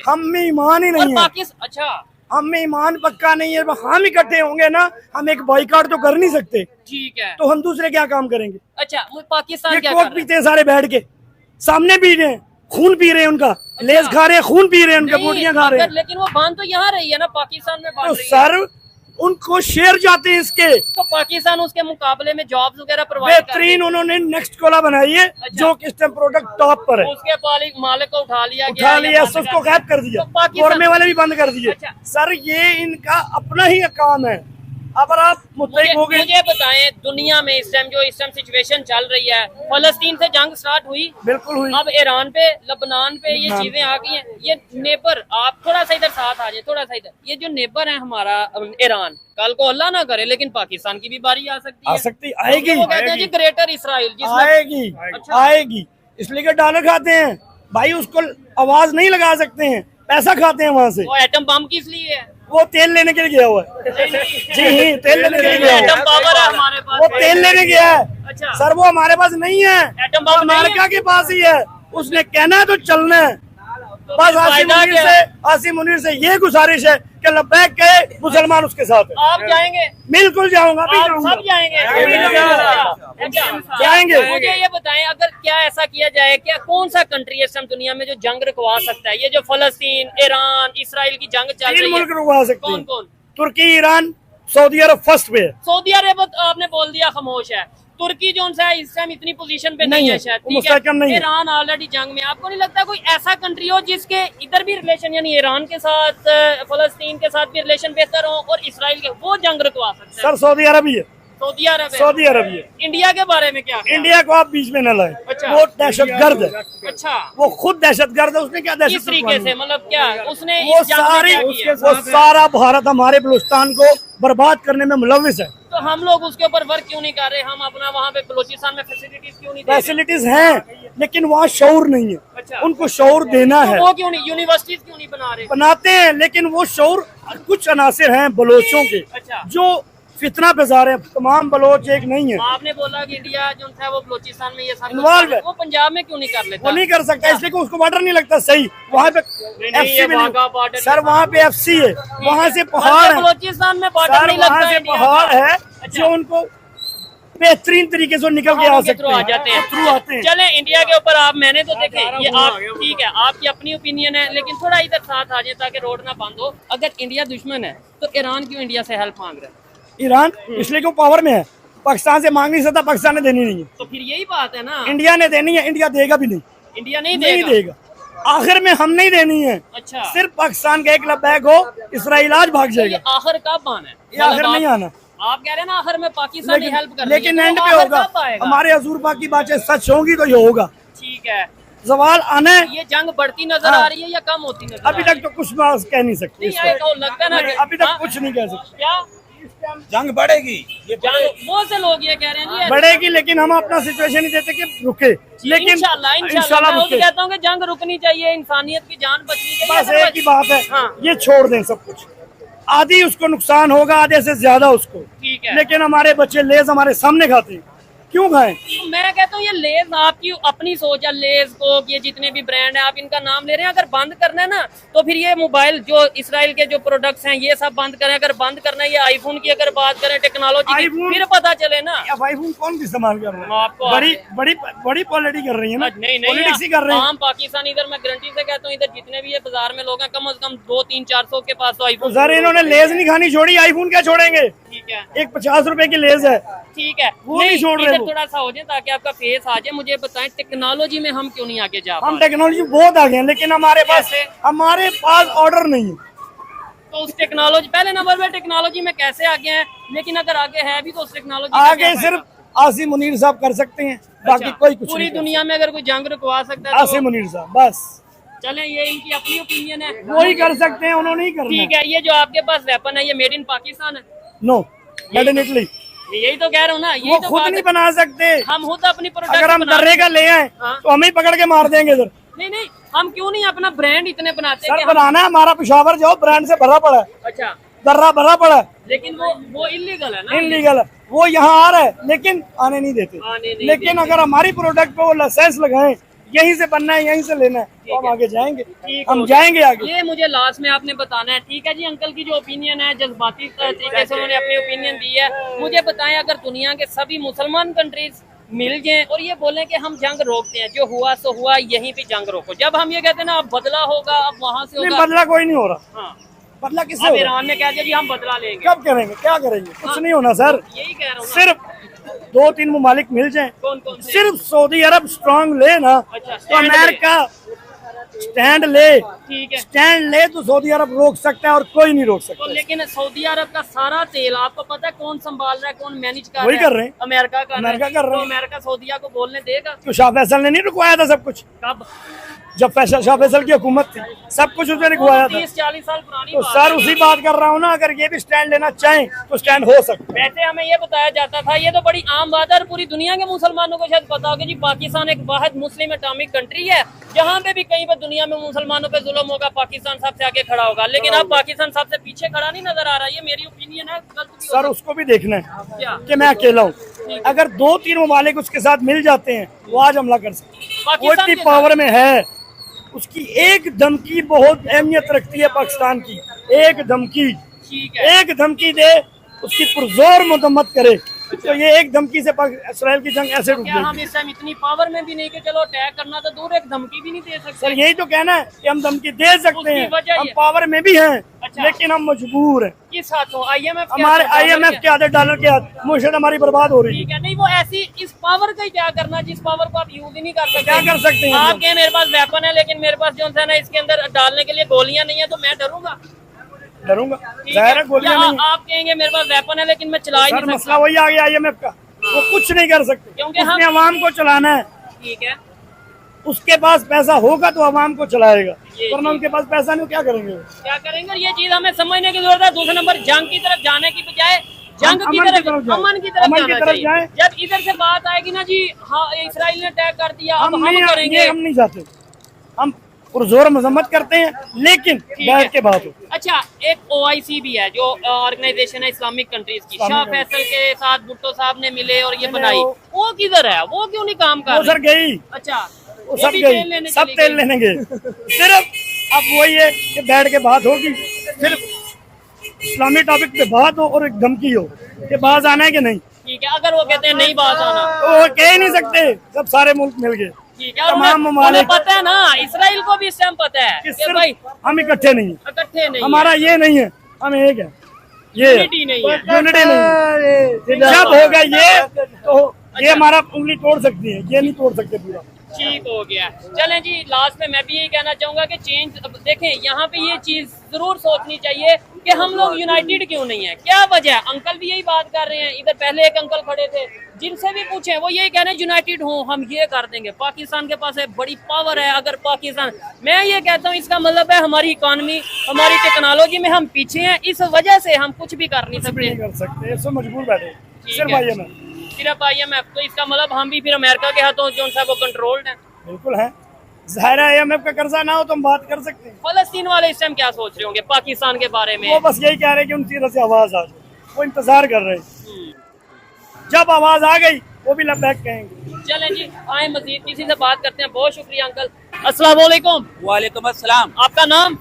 हम में ईमान ही नहीं है। पाकिस्तान अच्छा, हम में ईमान पक्का नहीं है। हम इकट्ठे होंगे ना, हम एक बॉयकॉट तो कर नहीं सकते, ठीक है। तो हम दूसरे क्या काम करेंगे? अच्छा, वो पाकिस्तान ये क्या कोक कर रहा पीते हैं सारे बैठ के, सामने पी रहे हैं, खून पी रहे हैं उनका, लेस खा रहे हैं, खून पी रहे हैं उनका, है? बोटियां खा रहे हैं। लेकिन वो बांध तो यहाँ रही है ना, पाकिस्तान में बांध तो रही है। सर उनको शेयर जाते हैं इसके, तो पाकिस्तान उसके मुकाबले में जॉब्स वगैरह प्रोवाइड कर बेहतरीन उन्होंने नेक्स्ट कोला बनाई है, जो किस्टम प्रोडक्ट टॉप पर है, उसके मालिक को उठा लिया उसको गैप कर दिया, कौरमे वाले भी बंद कर दिए। अच्छा। सर ये इनका अपना ही काम है। अगर आप मुतैक हो गए, मुझे बताएं, दुनिया में इस टाइम सिचुएशन चल रही है, फलस्तीन से जंग स्टार्ट हुई, बिल्कुल हुई, अब ईरान पे, लबनान पे ये चीजें आ गई हैं। ये नेबर, आप थोड़ा सा इधर साथ आ जाए, थोड़ा सा इधर, ये जो नेबर है हमारा ईरान, कल को अल्लाह ना करे लेकिन पाकिस्तान की भी बारी आ सकती है, आएगी, वो कहते हैं जी ग्रेटर इसराइल, आएगी, आएगी, इसलिए कि डॉलर खाते हैं भाई, उसको आवाज नहीं लगा सकते हैं, पैसा खाते हैं वहाँ से। वो एटम बम किस लिए है? वो तेल लेने के लिए गया हुआ है। जी तेल लेने के लिए गया एटम पावर है हमारे पास, वो तेल लेने गया है। अच्छा। सर वो हमारे पास नहीं है, एटम बम अमेरिका के पास ही है। उसने कहना है तो चलना है। बस आसिम मुनीर से ये गुजारिश है कि लब्बैक कहे, मुसलमान उसके साथ है। आप जाएंगे? बिल्कुल जाऊंगा, भी आप सब जाएंगे? जाएंगे। मुझे ये बताएं, अगर क्या ऐसा किया जाए, क्या कौन सा कंट्री है इस टाइम दुनिया में जो जंग रुकवा सकता है? ये जो फलस्तीन, ईरान, इसराइल की जंग चल रही है, मुल्क रुकवा सकते हैं। कौन कौन? तुर्की, ईरान, सऊदी अरब फर्स्ट पे है। सऊदी अरब आपने बोल दिया खामोश है। तुर्की जो है इस टाइम इतनी पोजीशन पे नहीं है शायद, ठीक है। ईरान ऑलरेडी जंग में। आपको नहीं लगता कोई ऐसा कंट्री हो जिसके इधर भी रिलेशन, यानी ईरान के साथ, फलस्तीन के साथ भी रिलेशन बेहतर हो और इसराइल के, वो जंग रुकवा सकते हैं? सर सऊदी अरब ही है। सऊदी अरब है? सऊदी अरब ही है। इंडिया के बारे में क्या? इंडिया को आप बीच में न लाए। अच्छा। वो दहशतगर्द है। अच्छा, वो खुद दहशतगर्द है। उसने क्या दहशत, किस तरीके से, मतलब क्या उसने वो इस जंग में क्या किया? वो सारा भारत हमारे बलूचिस्तान को बर्बाद करने में मुलविस है। तो हम लोग उसके ऊपर वर्क क्यों नहीं कर रहे? हम अपना वहाँ पे बलूचिस्तान में फैसिलिटीज क्यों नहीं दे रहे? फैसिलिटीज हैं, लेकिन वहाँ शऊर नहीं है। अच्छा। उनको शऊर देना है। वो क्यों नहीं, यूनिवर्सिटीज क्यों नहीं बना रहे? बनाते हैं, लेकिन वो शऊर, कुछ अनासिर हैं बलोचों के अच्छा। जो फितना बेजार है। तमाम बलोच एक नहीं है। आपने बोला कि इंडिया जो था वो बलूचिस्तान में ये सब इन्वॉल्व है, वो पंजाब में क्यों नहीं कर लेता? वो नहीं कर सकता, इसलिए कि उसको बॉर्डर नहीं लगता सही। वहाँ पे FC भी नहीं, सर वहाँ पे FC है, वहाँ से पहाड़ है, बलूचिस्तान में बॉर्डर नहीं लगता, वहाँ से पहाड़ है जो उनको बेहतरीन तरीके से निकल के आ सकते हैं, थ्रू आते हैं। चले इंडिया के ऊपर आप, मैंने तो देखे ये आप, ठीक है आपकी अपनी ओपिनियन है, लेकिन थोड़ा इधर साथ आ जाए ताकि रोड ना बंद हो। अगर इंडिया दुश्मन है तो ईरान क्यों इंडिया से हेल्प मांग रहा है? ईरान इसलिए क्यों पावर में है, पाकिस्तान से मांग नहीं सकता, पाकिस्तान ने देनी नहीं है। तो फिर यही बात है ना, इंडिया ने देनी है, इंडिया देगा भी नहीं। इंडिया नहीं देगा। आखिर में हम नहीं देनी है। अच्छा, सिर्फ पाकिस्तान का एक लब्बैक हो, इसराइल आज भाग जाएगा। आखिर कब आना है? ये आखिर नहीं आना। आप कह रहे हैं ना आखिर में पाकिस्तान की हेल्प कर, लेकिन एंड पे होगा। हमारे हजूर पाक की बातें सच होंगी तो ये होगा। ठीक है, सवाल आना है, ये जंग बढ़ती नजर आ रही है या कम होती नजर? अभी तक तो कुछ बात कह नहीं सकते। लगता ना अभी तक कुछ नहीं कह सकते। क्या जंग बढ़ेगी? ये बहुत से लोग ये कह रहे हैं जी बढ़ेगी, लेकिन हम अपना सिचुएशन नहीं देते कि रुके। लेकिन इंशाल्लाह मैं तो कहता हूँ कि जंग रुकनी चाहिए, इंसानियत की जान बचनी चाहिए। बस एक ही बात है, हाँ। ये छोड़ दें सब कुछ। आधी उसको नुकसान होगा, आधे से ज्यादा उसको, ठीक है। लेकिन हमारे बच्चे लेज हमारे सामने खाते हैं, क्यों खाएं? तो मैं कहता हूँ ये लेज आपकी अपनी सोच है, लेज को ये जितने भी ब्रांड है आप इनका नाम ले रहे हैं, अगर बंद करना है ना तो फिर ये मोबाइल जो इसराइल के जो प्रोडक्ट्स हैं ये सब बंद करें। अगर बंद करना है ये आईफोन की अगर बात करें, टेक्नोलॉजी की, फिर पता चले ना। आईफोन कौन इस्तेमाल कर रहा है? आपको बड़ी पॉलिटी कर रही है ना। नहीं पॉलिटिक्स ही कर रहे हैं। आम पाकिस्तान, इधर मैं गारंटी से कहता हूँ इधर जितने भी ये बाजार में लोग हैं कम से कम 200-300-400 के पास तो आईफोन। सर इन्होंने लेज नहीं खानी छोड़ी, आईफोन क्या छोड़ेंगे? ठीक है, एक 50 रुपए की लेज है, ठीक है, वो नहीं छोड़ रहे। थोड़ा सा हो जाए ताकि आपका फेस आ जाए। मुझे बताएं टेक्नोलॉजी में हम क्यों नहीं आगे जा पा रहे? हम टेक्नोलॉजी बहुत आगे हैं, लेकिन हमारे पास ऑर्डर नहीं है। तो उस टेक्नोलॉजी, पहले नंबर पे टेक्नोलॉजी में कैसे आगे हैं, लेकिन अगर आगे है भी तो उस टेक्नोलॉजी आगे सिर्फ आसिम मुनीर साहब कर सकते हैं, बाकी कोई कुछ पूरी नहीं। दुनिया में अगर कोई जंग रुकवा सकता है आसिम मुनीर साहब बस। चलें, ये इनकी अपनी ओपिनियन है, वो ही कर सकते हैं, उन्होंने ही करना। ठीक है। ये जो आपके पास वेपन है ये मेड इन पाकिस्तान है? No, made in Italy. यही तो कह रहा हूँ ना, वो तो खुद नहीं बना सकते। हम खुद अपनी प्रोडक्ट, अगर हम दर्रे का ले आए तो हमें ही पकड़ के मार देंगे इधर। नहीं, हम क्यों नहीं अपना ब्रांड इतने बनाते सर बनाना है, हमारा पेशावर जो ब्रांड से भरा पड़ा है, अच्छा, दर्रा भरा पड़ा है, लेकिन वो इलीगल है ना? इनलीगल है। वो यहाँ आ रहा है लेकिन आने नहीं देते। लेकिन अगर हमारी प्रोडक्ट पे वो लाइसेंस लगाएं, यहीं से बनना है, यहीं से लेना है, तो हम आगे जाएंगे, ठीक हम हो जाएंगे आगे। ये मुझे लास्ट में आपने बताना है, ठीक है जी। अंकल की जो ओपिनियन है, जज्बाती तरीके से उन्होंने अपनी ओपिनियन दी है। मुझे बताएं, अगर दुनिया के सभी मुसलमान कंट्रीज मिल जाएं और ये बोलें कि हम जंग रोकते हैं, जो हुआ सो हुआ, यहीं पे जंग रोको, जब हम ये कहते हैं ना अब बदला होगा, अब वहाँ से होगा, बदला कोई नहीं हो रहा। हाँ, बदला किससे अब होगा? ईरान ने कह दिया जी हम बदला लेंगे, कब करेंगे, क्या करेंगे? कुछ नहीं होना सर। यही कह रहा हूँ ना। सिर्फ 2-3 ममालिक मिल जाएं, कौन कौन से? सिर्फ सऊदी अरब स्ट्रांग ले ना, अच्छा, तो अमेरिका स्टैंड ले, ठीक है। स्टैंड ले तो सऊदी अरब रोक सकता है और कोई नहीं रोक तो सकता। लेकिन सऊदी अरब का सारा तेल आपको पता है कौन संभाल रहा है, कौन मैनेज कर वही रहा है? कर रहे हैं। अमेरिका कर अमेरिका कर रहा तो है। अमेरिका सऊदिया को बोलने देगा? तो शाह फैसल ने नहीं रुकवाया था सब कुछ? कब? जब शाह फैसल की हुकूमत थी, सब कुछ उसने रुकवाया था। 30-40 साल पुरानी तो बात सर है। उसी बात कर रहा हूँ ना, अगर ये भी स्टैंड लेना चाहें तो स्टैंड हो सकता है। वैसे हमें ये बताया जाता था, ये तो बड़ी आम बात है और पूरी दुनिया के मुसलमानों को शायद पता होगा जी, पाकिस्तान एक वाहिद मुस्लिम एटॉमिक कंट्री है, जहाँ पे भी कहीं पर दुनिया में मुसलमानों पे जुल्म होगा, पाकिस्तान सबसे आगे खड़ा होगा। लेकिन अब पाकिस्तान सबसे पीछे खड़ा नहीं नजर आ रहा। ये मेरी ओपिनियन है, गलत भी हो सर उसको भी देखना है क्या? कि मैं अकेला हूँ। अगर 2-3 ममालिक उसके साथ मिल जाते हैं वो आज हमला कर सकते हैं। वो पाकिस्तान इतनी के पावर में है, उसकी एक धमकी बहुत अहमियत रखती है पाकिस्तान की। एक धमकी, ठीक है। एक धमकी दे, उसकी पुरजोर मदम्मत करे, तो ये एक धमकी से इसराइल की जंग ऐसे रुक क्या हम जाएगी। इस टाइम इतनी पावर में भी नहीं कि चलो अटैक करना तो दूर, एक धमकी भी नहीं दे सकते? सर यही तो कहना है कि हम धमकी दे सकते उसकी हैं, वजह हम ये- पावर में भी हैं, अच्छा। लेकिन हम मजबूर हैं। किस हाथों? IMF के हमारे हाथों, डॉलर IMF के आधे डॉलर के हाथ मुश्किल हमारी बर्बाद हो रही है। ठीक है। नहीं, वो ऐसी इस पावर का ही क्या करना, जिस पावर को आप यूज ही नहीं कर सकते। क्या कर सकते हैं? आप कहें मेरे पास वेपन है, लेकिन मेरे पास जो है ना इसके अंदर डालने के लिए गोलियां नहीं है, तो मैं डरूंगा? डरूंगा, ठीक जाहिर है है। गोलियां या नहीं। आप कहेंगे मेरे पास वेपन है लेकिन मैं चला ही सर नहीं मसला सकता? वही आ गया IMF का, वो कुछ नहीं कर सकते क्योंकि उसने हम- अवाम को चलाना है। ठीक है। उसके पास पैसा होगा तो अवाम को चलाएगा, ये वरना उनके पास पैसा नहीं, क्या करेंगे? क्या करेंगे? ये चीज हमें समझने की जरूरत है। दूसरा नंबर, जंग की तरफ जाने की बजाय जंग की अमन की तरफ, तरफ जाएं। अमन की तरफ अमन की जाना तरफ चाहिए। जाएं। जब इधर से बात आएगी ना जी, हाँ इसराइल ने अटैक कर दिया, अब हम नहीं, करेंगे। ये हम नहीं चाहते, हम पुरजोर मजम्मत करते हैं, लेकिन बैठ के बात हो। अच्छा, एक OIC भी है जो ऑर्गेनाइजेशन है इस्लामिक कंट्रीज की, शाह फैसल के साथ भुट्टो साहब ने मिले और ये बनाई, वो किधर है? वो क्यों नहीं काम कर वो सर रही? गई, अच्छा, वो वो सब भी तेल गई, लेने सब चली तेल गई। लेने गए। सिर्फ अब वही है कि बैठ के बात होगी, सिर्फ इस्लामी टॉपिक पे बात हो और एक धमकी हो कि बाज आना है कि नहीं, ठीक है। अगर वो कहते हैं नहीं बात आना, तो वो कह ही नहीं सकते, सब सारे मुल्क मिल गए। ठीक है। और तमाम उन्हें ममालिक पता है ना, इसराइल को भी इस टाइम पता है कि कि भाई सिर्फ हम इकट्ठे नहीं हैं, इकट्ठे नहीं हमारा ये नहीं है, हम एक है, ये यूनिटी नहीं है। यूनिटी नहीं है। जब होगा ये तो ये हमारा उंगली तोड़ सकती है, ये नहीं तोड़ सकते पूरा। ठीक हो गया। चलें जी, लास्ट में मैं भी यही कहना चाहूंगा कि चेंज, देखें यहाँ पे ये चीज जरूर सोचनी चाहिए कि हम लोग यूनाइटेड क्यों नहीं है, क्या वजह है? अंकल भी यही बात कर रहे हैं, इधर पहले एक अंकल खड़े थे, जिनसे भी पूछे वो यही कह रहे हैं यूनाइटेड हो, हम ये कर देंगे। पाकिस्तान के पास एक बड़ी पावर है, अगर पाकिस्तान, मैं ये कहता हूँ इसका मतलब है हमारी इकोनॉमी, हमारी टेक्नोलॉजी में हम पीछे हैं, इस वजह से हम कुछ भी कर नहीं कुछ भी सकते। नहीं कर सकते, इससे मजबूर बैठे, ठीक सिर्फ है। IMF। सिर्फ IMF, तो इसका मतलब हम भी फिर अमेरिका के हाथों जो सा वो कंट्रोल्ड है। बिल्कुल है, जाहिर है IMF का कर्जा ना हो तो हम बात कर सकते हैं। फलस्तीन वाले इस टाइम क्या सोच रहे होंगे पाकिस्तान के बारे में? वो बस यही कह रहे हैं कि उनकी तरफ से आवाज आ जाए, वो इंतजार कर रहे हैं, जब आवाज आ गई वो भी लब्बैक कहेंगे। चलें जी, आए मजीद किसी से बात करते हैं। बहुत शुक्रिया अंकल। अस्सलाम वालेकुम। वालेकुम अस्सलाम। आपका नाम?